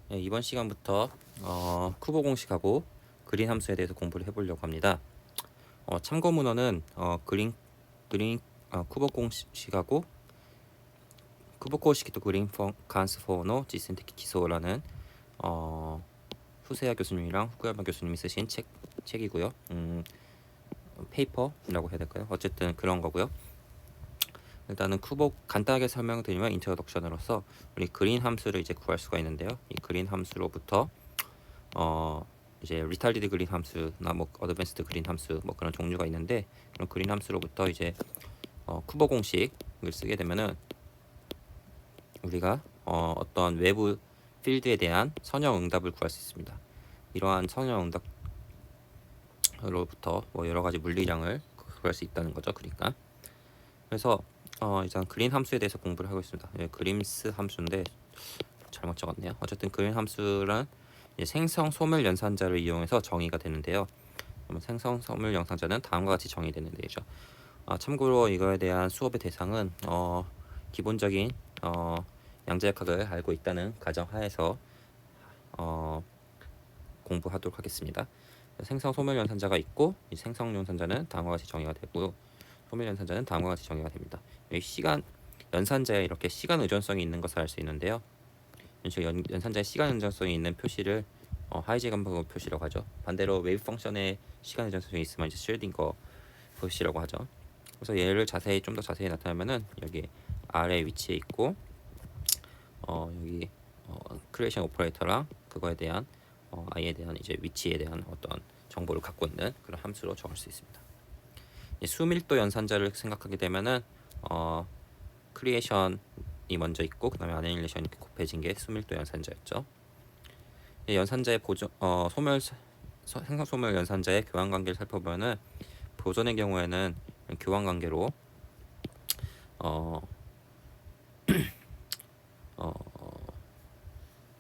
네, 이번 시간부터 쿠버 공식하고 그린 함수에 대해서 공부를 해보려고 합니다. 참고 문헌은 그린 쿠버 공식하고 쿠버 공식도 그린 간스포노 지센테키소라는 후세아 교수님이랑 후쿠야마 교수님이 쓰신 책이고요. 페이퍼라고 해야 될까요? 어쨌든 그런 거고요. 일단은 쿠버 간단하게 설명드리면 인트로덕션으로서 우리 그린 함수를 이제 구할 수가 있는데요. 이 그린 함수로부터 이제 리타리드 그린 함수나 뭐 어드밴스드 그린 함수 뭐 그런 종류가 있는데, 그런 그린 함수로부터 이제 쿠버 공식을 쓰게 되면은 우리가 어떤 외부 필드에 대한 선형 응답을 구할 수 있습니다. 이러한 선형 응답으로부터 뭐 여러 가지 물리량을 구할 수 있다는 거죠. 그러니까 그래서 일단 그린 함수에 대해서 공부를 하고 있습니다. 그림스 함수인데 잘못 적었네요. 어쨌든 그린 함수란 생성 소멸 연산자를 이용해서 정의가 되는데요. 그러면 생성 소멸 연산자는 다음과 같이 정의되는 데죠. 참고로 이거에 대한 수업의 대상은 기본적인 양자역학을 알고 있다는 가정하에서 공부하도록 하겠습니다. 생성 소멸 연산자가 있고, 이 생성 연산자는 다음과 같이 정의가 되고, 소멸 연산자는 다음과 같이 정의가 됩니다. 여기 시간 연산자에 이렇게 시간 의존성이 있는 것을 알 수 있는데요. 연산자의 시간 의존성이 있는 표시를 하이제간버 표시라고 하죠. 반대로 웨이브 펑션에 시간 의존성이 있으면 이제 슈레딩거 표시라고 하죠. 그래서 얘를 좀 더 자세히 나타내면은 여기 아래 위치에 있고, 여기 크리에이션 오퍼레이터랑 그거에 대한 i에 대한 이제 위치에 대한 어떤 정보를 갖고 있는 그런 함수로 정할 수 있습니다. 수밀도 연산자를 생각하게 되면은 크리에이션이 먼저 있고 그다음에 아니힐레이션이 이렇게 곱해진 게 수밀도 연산자였죠. 연산자의 생성 소멸 연산자의 교환 관계를 살펴보면은 보존의 경우에는 교환 관계로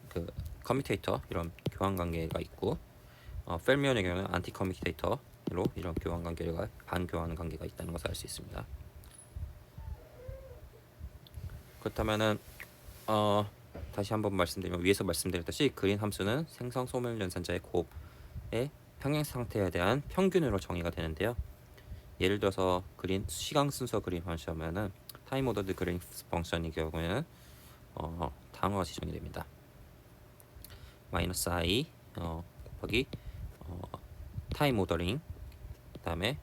그 커뮤테이터 이런 교환 관계가 있고, 펠미온의 경우는 안티 커뮤테이터로 이런 교환 관계가 반교환 관계가 있다는 것을 알 수 있습니다. 그렇다면은 다시 한번 말씀드리면, 위에서 말씀드렸듯이 그린 함수는 생성 소멸 연산자의 곱의 평행 상태에 대한 평균으로 정의가 되는데요. 예를 들어서 시간 순서 그린 함수하면은 타임 오더드 그린 펑션의 경우에는 다음과 같이 정의됩니다. 마이너스 i 곱하기 타임 오더링, 그 다음에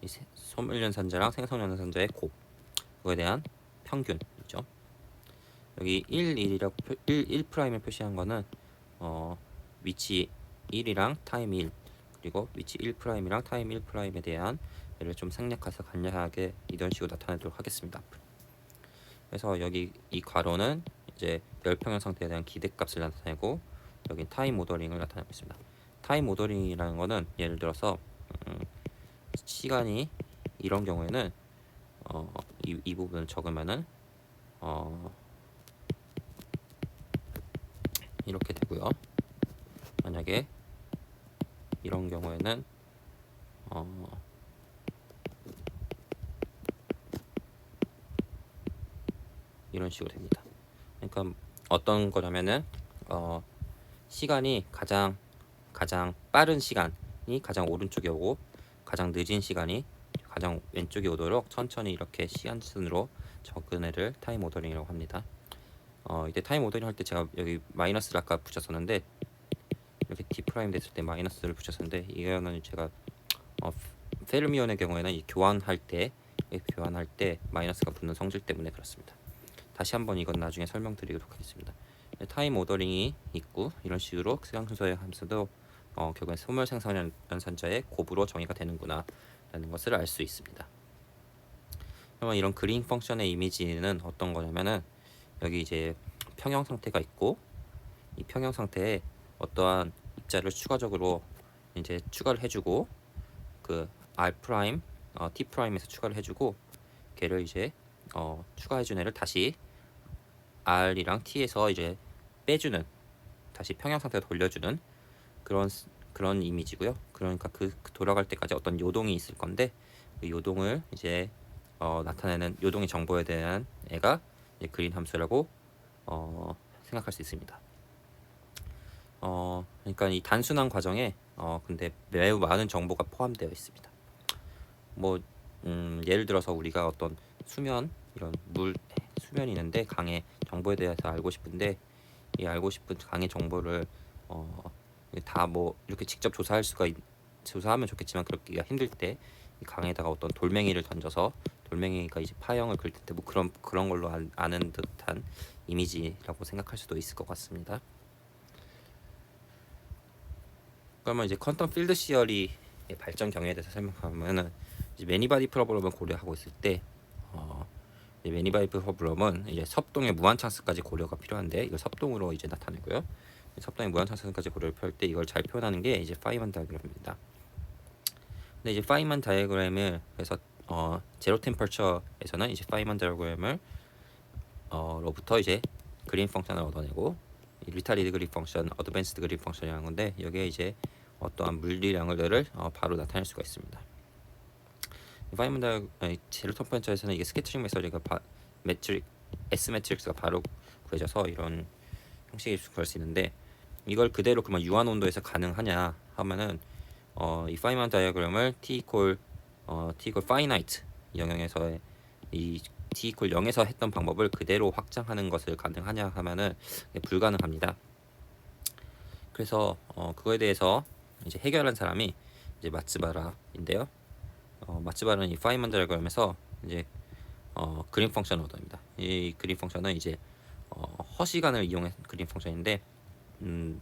이 소멸 연산자랑 생성 연산자의 곱, 그거에 대한 평균이죠. 여기 1'을 표시한 거는 위치 1이랑 타임 1, 그리고 위치 1'이랑 타임 1'에 대한 얘를 좀 생략해서 간략하게 이런 식으로 나타내도록 하겠습니다. 그래서 여기 이 괄호는 이제 열평형 상태에 대한 기대값을 나타내고, 여기 타임 모더링을 나타내고 있습니다. 타임 모더링이라는 거는 예를 들어서 시간이 이런 경우에는 이 부분을 적으면은 이렇게 되고요. 만약에 이런 경우에는 이런 식으로 됩니다. 그러니까 어떤 거냐면은 시간이 가장 빠른 시간이 가장 오른쪽에 오고, 가장 늦은 시간이 가장 왼쪽에 오도록 천천히 이렇게 시간순으로 적은 애를 타임 오더링이라고 합니다. 이때 타임 오더링 할 때 제가 여기 마이너스를 아까 붙였었는데, 이렇게 D 프라임 됐을 때 마이너스를 붙였었는데, 이거는 제가 페르미온의 경우에는 이 교환할 때 마이너스가 붙는 성질 때문에 그렇습니다. 다시 한번 이건 나중에 설명드리도록 하겠습니다. 타임 오더링이 있고, 이런 식으로 시간 순서의 함수도 결국엔 소멸 생성 연산자의 곱으로 정의가 되는구나 라는 것을 알 수 있습니다. 그러면 이런 그린 펑션의 이미지는 어떤 거냐면은, 여기 이제 평형 상태가 있고, 이 평형 상태에 어떠한 입자를 추가적으로 이제 추가를 해주고, 그 R 프라임, T 프라임에서 추가를 해주고, 걔를 이제 추가해준 애를 다시 R이랑 T에서 이제 빼주는, 다시 평형 상태로 돌려주는 그런 이미지고요. 그러니까 그 돌아갈 때까지 어떤 요동이 있을 건데, 그 요동을 이제 나타내는 요동의 정보에 대한 애가 이제 그린 함수라고 생각할 수 있습니다. 그러니까 이 단순한 과정에 근데 매우 많은 정보가 포함되어 있습니다. 뭐 예를 들어서 우리가 어떤 수면 이런 수면이 있는데 강의 정보에 대해서 알고 싶은데 이 알고 싶은 강의 정보를 다 뭐 이렇게 직접 조사하면 좋겠지만 그렇기가 힘들 때 이 강에다가 어떤 돌멩이를 던져서 돌멩이가 이제 파형을 그릴 때 뭐 그런 걸로 아는 듯한 이미지라고 생각할 수도 있을 것 같습니다. 그러면 이제 퀀텀 필드 시어리의 발전 경위에 대해서 설명하면은 이제 매니바디 프로블럼을 고려하고 있을 때 매니바디 프로블럼은 이제 섭동의 무한 찬스까지 고려가 필요한데 이걸 섭동으로 이제 나타내고요. 섭동의 무한 찬스까지 고려를 펼 때 이걸 잘 표현하는 게 이제 파이만 다이어그램입니다. 근데 이제 파이만 다이어그램을 그래서 제로 템퍼처에서는 이제 파이만 다이어그램을 로부터 이제 그린 펑션을 얻어내고 리타리드 그린 펑션, 어드밴스드 그린 펑션이라는 건데 여기에 이제 어떠한 물리량을 바로 나타낼 수가 있습니다. 파이만 제로 템퍼처에서는 이게 스캐터링 메서드가 S 매트릭스가 바로 구해져서 이런 형식이 구할 수 있는데 이걸 그대로 그러면 유한 온도에서 가능하냐 하면은 이 파이만 다이어그램을 t equal finite 영역에서의 이 t equal 0에서 했던 방법을 그대로 확장하는 것을 가능하냐 하면은 불가능합니다. 그래서 그거에 대해서 이제 해결한 사람이 이제 마츠바라인데요. 마츠바라는 이 파이만 다이어그램에서 이제 그린 펑션을 얻어냅니다. 이 그린 펑션은 이제 허시간을 이용한 그린 펑션인데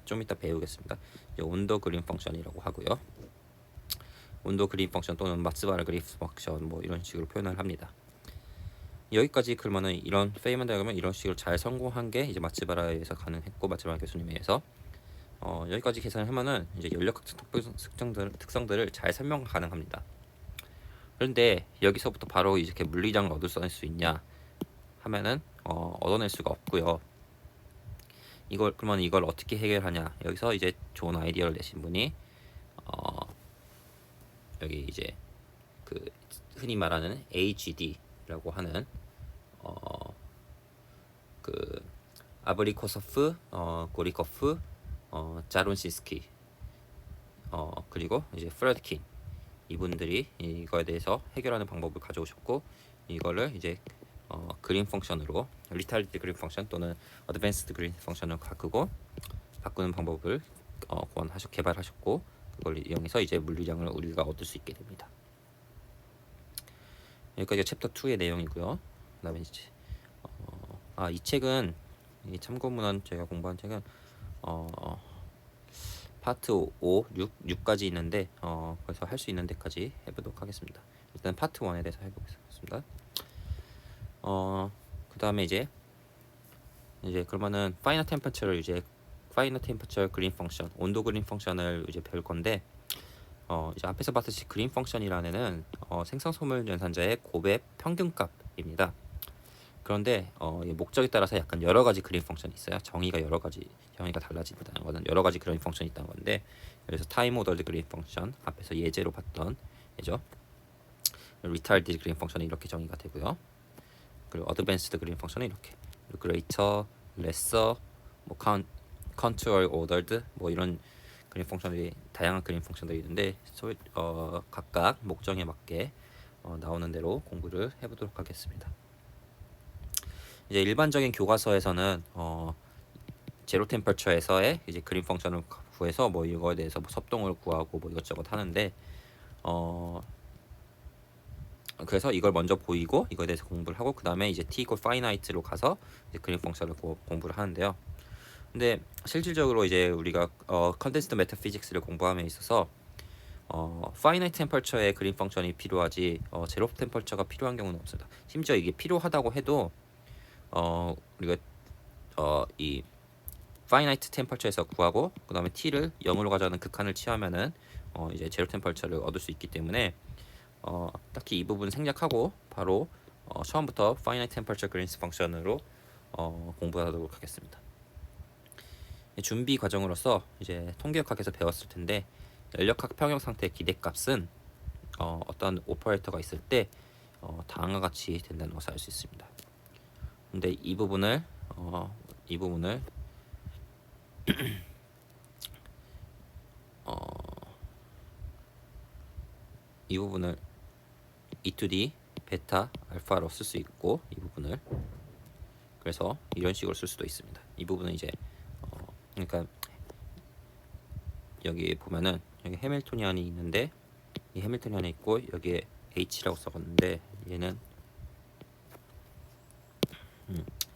좀 이따 배우겠습니다. 온도 그린 펑션이라고 하고요. 온도 그린 펑션 또는 마츠바라 그린 펑션 뭐 이런 식으로 표현을 합니다. 여기까지 그러면은 이런 페이만 다이어그램은 이런 식으로 잘 성공한 게 이제 마츠바라에서 가능했고 마츠바라 교수님에 의해서 여기까지 계산을 하면은 이제 연력학적 특성들을 잘 설명 가능합니다. 그런데 여기서부터 바로 이렇게 물리량을 얻을 수 있냐 하면은 얻어낼 수가 없고요. 그러면 이걸 어떻게 해결하냐? 여기서 이제 좋은 아이디어를 내신 분이 여기 이제 그 흔히 말하는 AGD라고 하는 그 아브리코소프, 고리코프, 자론시스키 그리고 이제 프레드킨 이분들이 이거에 대해서 해결하는 방법을 가져오셨고 이거를 이제 그린 펑션으로 리타리드 그린 펑션 또는 어드밴스드 그린 펑션을 바꾸는 방법을 개발하셨고 그걸 이용해서 이제 물리량을 우리가 얻을 수 있게 됩니다. 여기까지가 챕터 2의 내용이고요. 그다음에 이제 이 책은 이 참고문헌 제가 공부한 책은 파트 5, 6까지 있는데 그래서 할 수 있는 데까지 해보도록 하겠습니다. 일단 파트 1에 대해서 해보겠습니다. 그 다음에 이제 그러면은 파이널 템퍼처를 이제 파이널 템퍼처 그린 펑션, 온도 그린 펑션을 이제 배울 건데 이제 앞에서 봤듯이 그린 펑션이라는 애는 생성소물 연산자의 곱의 평균값입니다. 그런데 목적에 따라서 약간 여러 가지 그린 펑션이 있어요. 정의가 달라진다는 거는 여러 가지 그린 펑션이 있다는 건데 그래서 타임 오더드 그린 펑션 앞에서 예제로 봤던 예죠. 리타일드 그린 펑션이 이렇게 정의가 되고요. 그리고 어드밴스드 그린 펑션은 이렇게 그레이터, 레서, 뭐 컨트롤 오더드 뭐 이런 그린 펑션들이 다양한 그린 펑션들이 있는데 각각 목적에 맞게 나오는 대로 공부를 해보도록 하겠습니다. 이제 일반적인 교과서에서는 제로 템퍼처에서의 이제 그린 펑션을 구해서 뭐 이거에 대해서 뭐 섭동을 구하고 뭐 이것저것 하는데 그래서 이걸 먼저 보이고 이거에 대해서 공부를 하고 그 다음에 이제 t equal finite로 가서 이제 그린 펑션을 공부를 하는데요. 근데 실질적으로 이제 우리가 컨덴스드 메타피직스를 공부함에 있어서 finite temperature의 그린 펑션이 필요하지 제로 템퍼처가 필요한 경우는 없습니다. 심지어 이게 필요하다고 해도 우리가 이 finite temperature에서 구하고 그 다음에 t를 0으로 가져가는 극한을 취하면은 이제 제로 템퍼처를 얻을 수 있기 때문에 딱히 이 부분 생략하고 바로 처음부터 finite temperature Green's function으로 공부하도록 하겠습니다. 준비 과정으로서 이제 통계역학에서 배웠을 텐데 연력학 평형 상태 기대값은 어떤 오퍼레이터가 있을 때 다음과 같이 된다는 것을 알 수 있습니다. 근데 이 부분을 이 부분을 E2D 베타 알파로 쓸 수 있고, 이 부분을 그래서 이런 식으로 쓸 수도 있습니다. 이 부분은 이제 그러니까 여기 보면은 여기 해밀토니안이 있는데, 이 해밀토니안이 있고 여기에 H라고 써봤는데, 얘는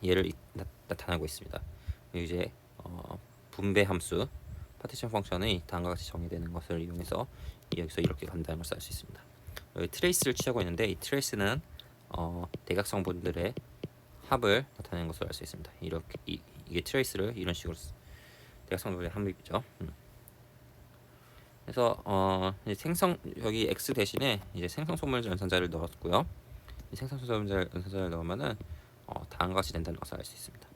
얘를 나타내고 있습니다. 이제 분배 함수 파티션 펑션이 다음과 같이 정의되는 것을 이용해서 여기서 이렇게 간다는 걸 알 수 있습니다. 여기 트레이스를 취하고 있는데, 이 트레이스는 대각성분들의 합을 나타내는 것을 알 수 있습니다. 이렇게 이게 트레이스를 이런 식으로 대각성분들의 합이죠. 그래서 이제 여기 x 대신에 이제 생성소물 연산자를 넣었고요. 이 생성소물 연산자를 넣으면은 다음과 같이 된다는 것을 알 수 있습니다.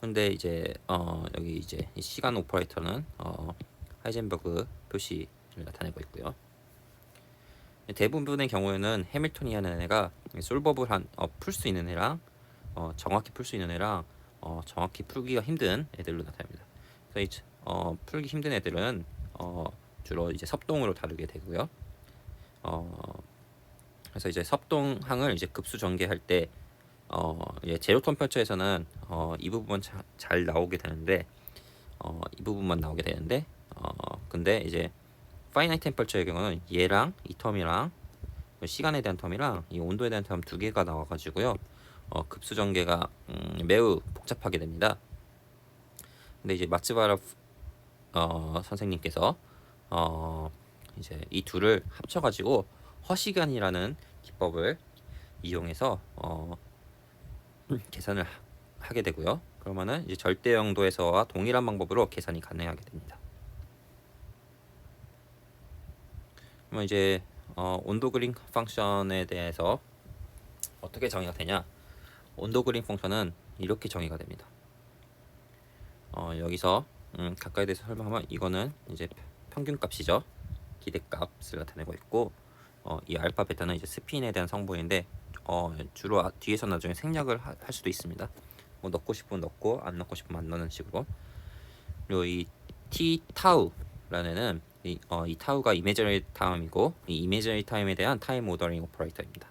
근데 이제 여기 이제 이 시간 오퍼레이터는 하이젠버그 표시를 나타내고 있고요. 대부분의 경우에는 해밀토니안은 애가 솔버블 풀 수 있는 애랑 정확히 풀 수 있는 애랑 정확히 풀기가 힘든 애들로 나타납니다. 그래서 풀기 힘든 애들은 주로 이제 섭동으로 다루게 되고요. 그래서 이제 섭동항을 이제 급수 전개할 때 제로 템퍼처에서는 이 부분 잘 나오게 되는데, 이 부분만 나오게 되는데, 근데 이제 파이나이트 템퍼처의 경우는 얘랑 이 텀이랑 시간에 대한 텀이랑 이 온도에 대한 텀 두 개가 나와가지고요. 급수 전개가 매우 복잡하게 됩니다. 근데 이제 마츠바라 선생님께서 이제 이 둘을 합쳐가지고 허시간이라는 기법을 이용해서 계산을 하게 되고요. 그러면은 이제 절대 영도에서와 동일한 방법으로 계산이 가능하게 됩니다. 그러면 이제 온도 그린 펑션에 대해서 어떻게 정의가 되냐? 온도 그린 펑션은 이렇게 정의가 됩니다. 여기서 가까이 대해서 설명하면, 이거는 이제 평균값이죠. 기대값을 나타내고 있고, 이 알파 베타는 이제 스핀에 대한 성분인데, 주로 뒤에서 나중에 생략을 할 수도 있습니다. 뭐 넣고 싶으면 넣고 안 넣고 싶으면 안 넣는 식으로. 그리고 이 t 타우라는 애는 이 타우가 이미저리 타임이고, 이 이미저리 타임에 대한 타임 오더링 오퍼레이터입니다.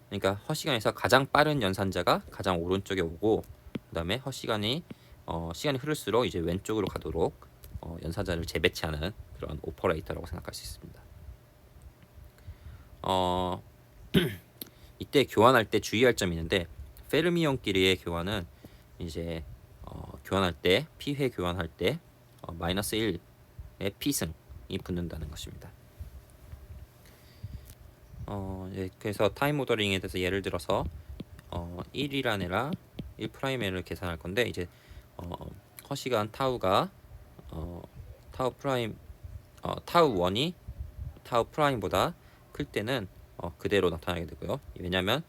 그러니까 허시간에서 가장 빠른 연산자가 가장 오른쪽에 오고, 그 다음에 허시간이 시간이 흐를수록 이제 왼쪽으로 가도록 연산자를 재배치하는 그런 오퍼레이터라고 생각할 수 있습니다. 이때 교환할 때 주의할 점이 있는데, 페르미온끼리의 교환은 이제 교환할 때 P회 교환할 때 마이너스 1의 P승이 붙는다는 것입니다. 그래서 타임 모더링에 대해서 예를 들어서 1이란 애랑 1'애를 계산할 건데, 이제 허시간 타우가 타우 프라임 타우 1이 타우 프라임보다 클 때는 그대로 나타나게 되고요. 왜냐하면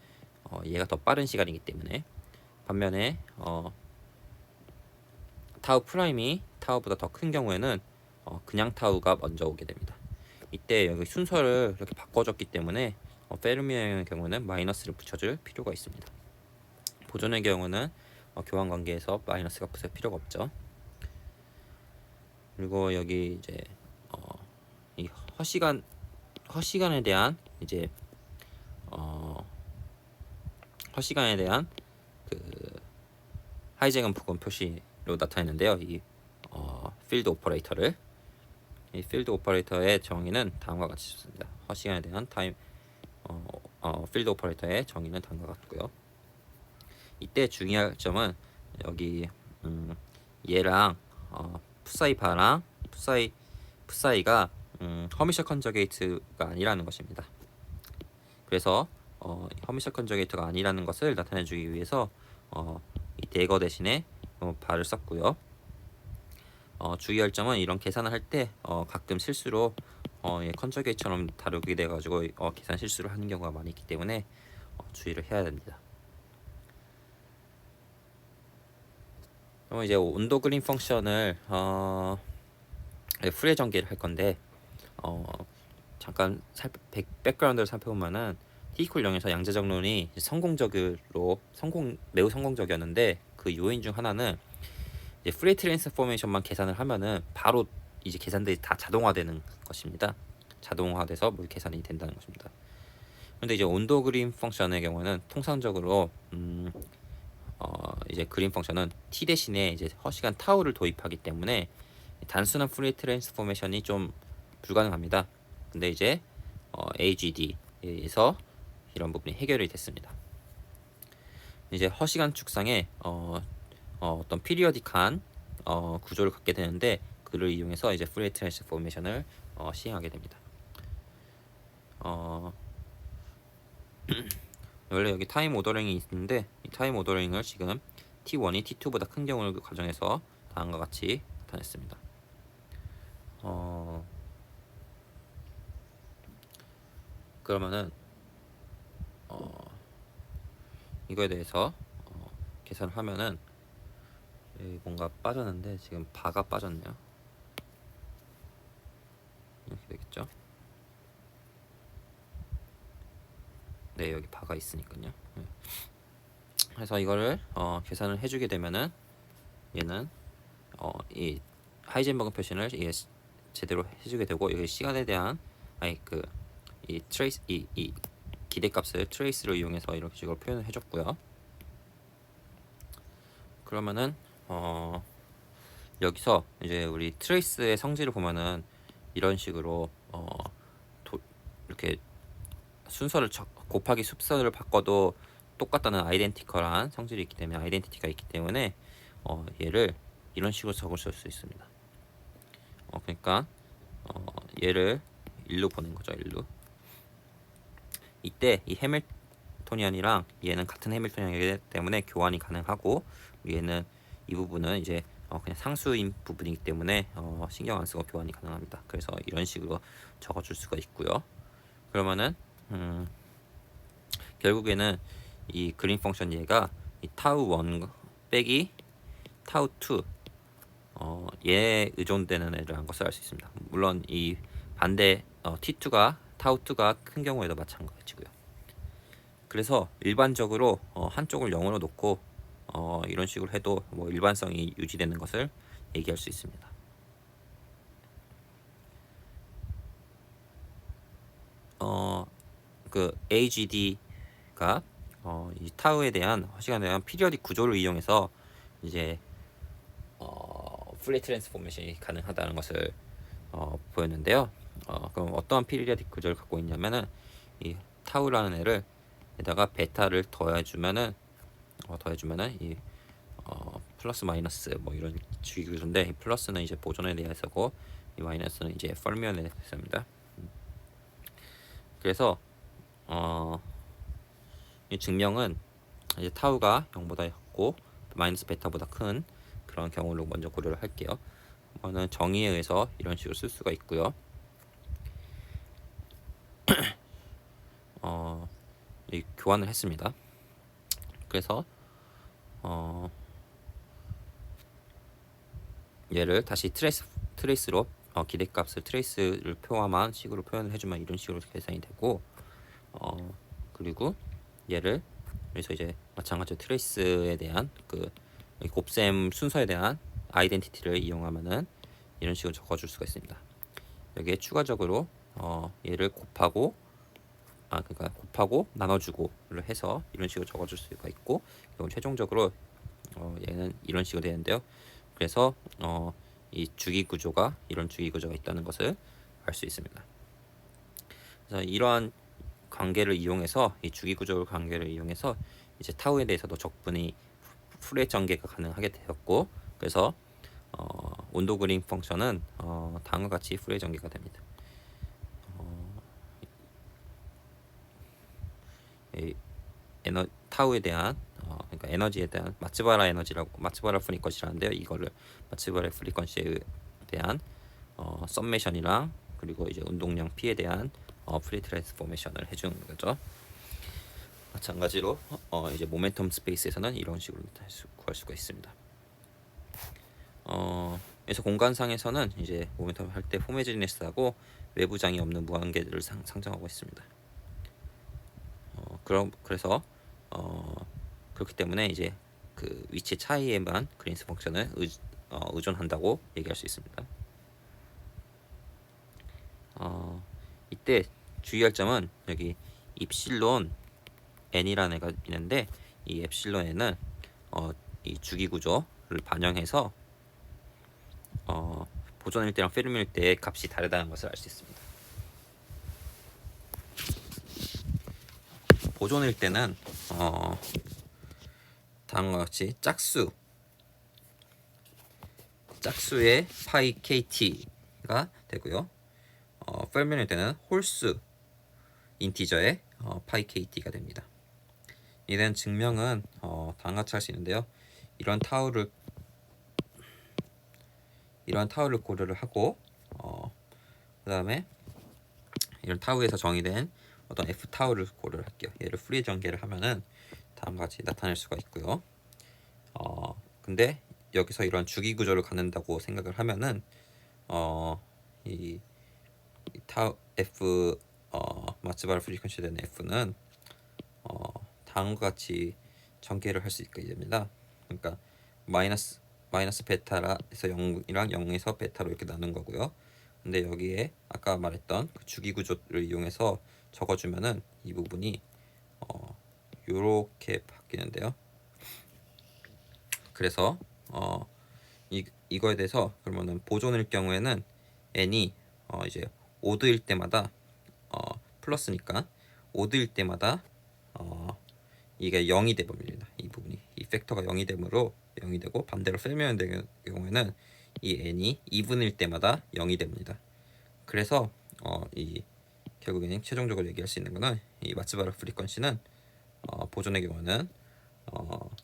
얘가 더 빠른 시간이기 때문에. 반면에 타우 프라임이 타우보다 더 큰 경우에는 그냥 타우가 먼저 오게 됩니다. 이때 여기 순서를 이렇게 바꿔줬기 때문에 페르미의 경우는 마이너스를 붙여줄 필요가 있습니다. 보존의 경우는 교환 관계에서 마이너스가 붙을 필요가 없죠. 그리고 여기 이제 이 허시간에 대한 이제 허시간에 대한 그 하이젠 부분 표시로 나타내는데요. 이 필드 오퍼레이터를, 이 필드 오퍼레이터의 정의는 다음과 같이 좋습니다. 허시간에 대한 타임 필드 오퍼레이터의 정의는 다음과 같고요. 이때 중요할 점은 여기 얘랑 푸사이파랑 푸사이가 허미셜 컨저게이트가 아니라는 것입니다. 그래서 허미셜 컨저게이트가 아니라는 것을 나타내주기 위해서 이 대거 대신에 바를 썼고요. 주의할 점은 이런 계산을 할 때 가끔 실수로 컨저게이트처럼 다루게 돼가지고 계산 실수를 하는 경우가 많이 있기 때문에 주의를 해야 됩니다. 그럼 이제 온도 그린 펑션을 풀의 전개를 할 건데, 잠깐 백그라운드를 살펴보면은 T=0에서 양자적론이 매우 성공적이었는데, 그 요인 중 하나는 이제 프리 트랜스포메이션만 계산을 하면은 바로 이제 계산들이 다 자동화되는 것입니다. 자동화돼서 뭐 계산이 된다는 것입니다. 근데 이제 온도 그린 펑션의 경우는 통상적으로 이제 그린 펑션은 t 대신에 이제 허시간 타우를 도입하기 때문에 단순한 프리 트랜스포메이션이 좀 불가능합니다. 근데 이제 AGD에서 이런 부분이 해결이 됐습니다. 이제 허시간 축상에 어떤 피리어딕한 구조를 갖게 되는데 그를 이용해서 이제 프리 트랜스포메이션을 시행하게 됩니다. 원래 여기 타임 오더링이 있는데 이 타임 오더링을 지금 T1이 T2보다 큰 경우를 가정해서 다음과 같이 나타냈습니다. 그러면은 이거에 대해서 계산을 하면은 뭔가 빠졌는데 지금 바가 빠졌네요. 이렇게 되겠죠? 네, 여기 바가 있으니까요. 네. 그래서 이거를 계산을 해주게 되면은 얘는 이 하이젠버그 표시를 제대로 해주게 되고 여기 시간에 대한 이 트레이스 이 기대값을 트레이스로 이용해서 이렇게 식으로 표현을 해줬고요. 그러면은 여기서 이제 우리 트레이스의 성질을 보면은 이런 식으로 이렇게 순서를 곱하기 숫자를 바꿔도 똑같다는 아이덴티컬한 성질이 있기 때문에 아이덴티티가 있기 때문에 얘를 이런 식으로 적을 수 있습니다. 그러니까 얘를 1로 보낸 거죠. 1로. 이때 이 해밀토니안이랑 얘는 같은 해밀토니안이기 때문에 교환이 가능하고 얘는 이 부분은 이제 그냥 상수인 부분이기 때문에 신경 안 쓰고 교환이 가능합니다. 그래서 이런 식으로 적어줄 수가 있고요. 그러면은 결국에는 이 그린 펑션 얘가 이 타우 1 빼기 타우 2 얘에 의존되는 애라는 것을 알 수 있습니다. 물론 이 반대 T2가 타우 2가 큰 경우에도 마찬가지고요. 그래서 일반적으로 한쪽을 0으로 놓고 이런 식으로 해도 뭐 일반성이 유지되는 것을 얘기할 수 있습니다. 그 AGD가 이 타우에 대한 시간에 대한 피리어딕 구조를 이용해서 이제 플레이 트랜스포메이션이 가능하다는 것을 보였는데요. 그럼 어떠한 피리어딕 구조를 갖고 있냐면은 이 타우라는 애를 에다가 베타를 더해주면은 이 플러스 마이너스 뭐 이런 주기 구조인데 이 플러스는 이제 보존에 대해서고 이 마이너스는 이제 펄미언에 대해서입니다. 그래서 이 증명은 이제 타우가 0보다 작고 마이너스 베타보다 큰 그런 경우를 먼저 고려를 할게요. 이거는 정의에 의해서 이런 식으로 쓸 수가 있고요. 이 교환을 했습니다. 그래서 얘를 다시 트레이스로 기대값을 트레이스를 포함한 식으로 표현을 해주면 이런 식으로 계산이 되고 그리고 얘를 그래서 이제 마찬가지로 트레이스에 대한 그 곱셈 순서에 대한 아이덴티티를 이용하면은 이런 식으로 적어줄 수가 있습니다. 여기에 추가적으로 얘를 곱하고 나눠주고를 해서 이런 식으로 적어줄 수가 있고 그리고 최종적으로 얘는 이런 식으로 되는데요. 그래서 이 주기 구조가 이런 주기 구조가 있다는 것을 알 수 있습니다. 그래서 이러한 관계를 이용해서 이 주기 구조 관계를 이용해서 이제 타우에 대해서도 적분이 풀의 전개가 가능하게 되었고 그래서 온도 그린 펑션은 다음과 같이 풀의 전개가 됩니다. 타우에 대한 그러니까 에너지에 대한 마츠바라 프리퀀시라는데요. 이거를 마츠바라 프리퀀시에 대한 썸메이션이랑 그리고 이제 운동량 P에 대한 프리 트랜스포메이션을 해주는 거죠. 마찬가지로 이제 모멘텀 스페이스에서는 이런 식으로 구할 수가 있습니다. 그래서 공간상에서는 이제 모멘텀 할 때 호모지니스하고 외부장이 없는 무한계를 상정하고 있습니다. 그래서 그렇기 때문에 이제 그 위치 차이에만 그린스 펑션을 의존한다고 얘기할 수 있습니다. 이때 주의할 점은 여기 입실론 n이라는 애가 있는데 이 엡실론 n은 이 주기 구조를 반영해서 보존일 때랑 페르미일 때 값이 다르다는 것을 알 수 있습니다. 보존일 때는 다음과 같이 짝수의 파이 kt가 되고요. 페르미일 때는 홀수 인티저의 파이 kt가 됩니다. 이에 대한 증명은 다음과 같이 할 수 있는데요. 이런 타우를 고려를 하고 그 다음에 이런 타우에서 정의된 어떤 f 타우를 고려를 할게요. 얘를 프리에 전개를 하면은 다음과 같이 나타낼 수가 있고요. 근데 여기서 이런 주기 구조를 갖는다고 생각을 하면은 이 타우 f 마츠바라 프리퀀시 되는 f는 다음과 같이 전개를 할 수 있게 됩니다. 그러니까 마이너스 베타라에서 0이랑 0에서 베타로 이렇게 나눈 거고요. 근데 여기에 아까 말했던 그 주기 구조를 이용해서 적어주면은 이 부분이 요렇게 바뀌는데요. 그래서 이거에 대해서 그러면은 보존일 경우에는 n이 이제 오드일 때마다 플러스니까 오드일 때마다 이게 0이 되버립니다. 이 부분이 이 팩터가 0이 되므로 0이 되고 반대로 펠미언 될 경우에는 이 n이 이분일 때마다 0이 됩니다. 그래서 이 결국에는 최종적으로 얘기할 수 있는 거는 이 마츠바라 프리퀀시는 보존의 경우는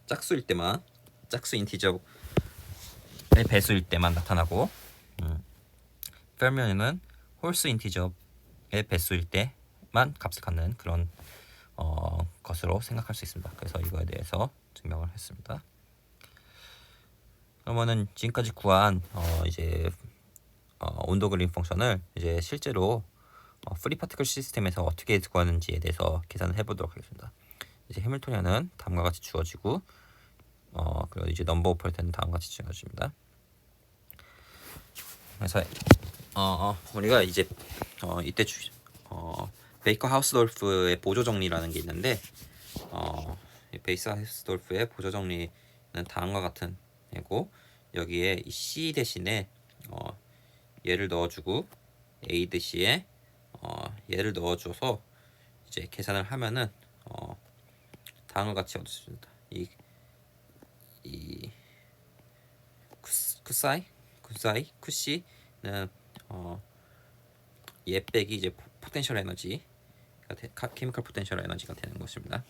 짝수일 때만 짝수 인티저의 배수일 때만 나타나고 페르미언은 홀수 인티저의 배수일 때만 값을 갖는 그런 것으로 생각할 수 있습니다. 그래서 이거에 대해서 증명을 했습니다. 그러면은 지금까지 구한 이제 온도 그린 펑션을 이제 실제로 프리 파티클 시스템에서 어떻게 구하는지에 대해서 계산을 해보도록 하겠습니다. 이제 해밀토니안은 다음과 같이 주어지고 그리고 이제 넘버 오퍼레이터는 다음과 같이 주어집니다. 그래서 우리가 이제 이때 베이커 하우스돌프의 보조 정리라는 게 있는데 베이스 하우스돌프의 보조 정리는 다음과 같은 애고 여기에 이 C 대신에 얘를 넣어주고 A 대시에 얘를 넣어줘서 이제 계산을 하면은 다음과 같이 얻습니다. 이 쿠시는 얘 빼기 이제 포텐셜 에너지 케미컬 포텐셜 에너지가 되는 것입니다.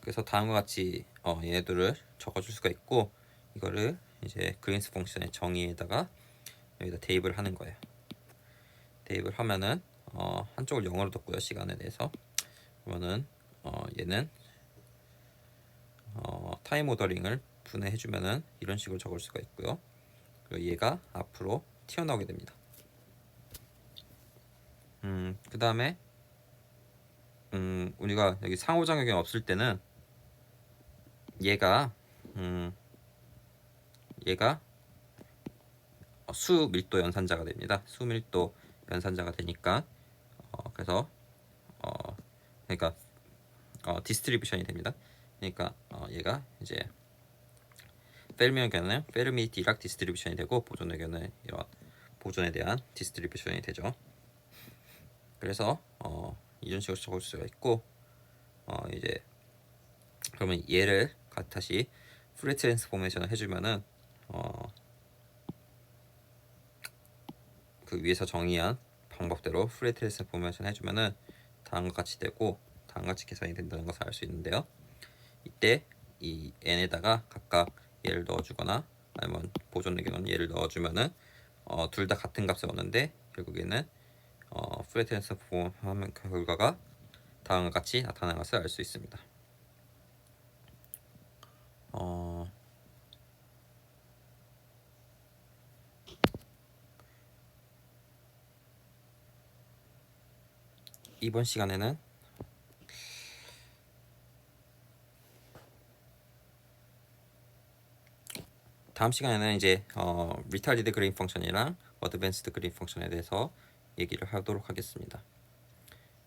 그래서 다음과 같이 얘들을 적어줄 수가 있고 이거를 이제 그린스 펑션의 정의에다가 여기다 대입을 하는 거예요. 대입을 하면은 한쪽을 0으로 뒀고요. 시간에 대해서 그러면은 얘는 타임 오더링을 분해해주면은 이런 식으로 적을 수가 있고요. 그리고 얘가 앞으로 튀어나오게 됩니다. 그 다음에 우리가 여기 상호작용이 없을 때는 얘가 수밀도 연산자가 됩니다. 수밀도 연산자가 되니까 그래서 그러니까 디스트리뷰션이 됩니다. 그러니까 얘가 이제 페르미 의견은 페르미 디락 디스트리뷰션이 되고 보존 의견은 이런 보존에 대한 디스트리뷰션이 되죠. 그래서 이런 식으로 적을 수가 있고 이제 그러면 얘를 다시 프리 트랜스포메이션을 해주면은 그 위에서 정의한 방법대로 프리 트랜스포메이션 해주면은 다음과 같이 되고 다음과 같이 계산이 된다는 것을 알 수 있는데요. 이때 이 n에다가 각각 얘를 넣어주거나 아니면 보존 의견은 얘를 넣어주면은 둘 다 같은 값을 얻는데 결국에는 프리 트랜스포메이션 하면 결과가 다음과 같이 나타나는 것을 알 수 있습니다. 이번 시간에는 다음 시간에는 이제 retarded green function이랑 advanced green function에 대해서 얘기를 하도록 하겠습니다.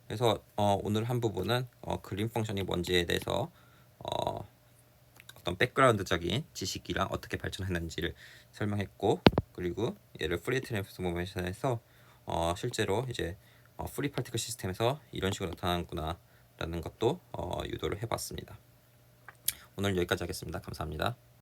그래서 오늘 한 부분은 그린 펑션이 뭔지에 대해서 어떤 백그라운드적인 지식이랑 어떻게 발전했는지를 설명했고, 그리고 얘를 프리 트랜스포메이션에서 실제로 이제 프리 파티클 시스템에서 이런 식으로 나타나는구나 라는 것도 유도를 해봤습니다. 오늘 여기까지 하겠습니다. 감사합니다.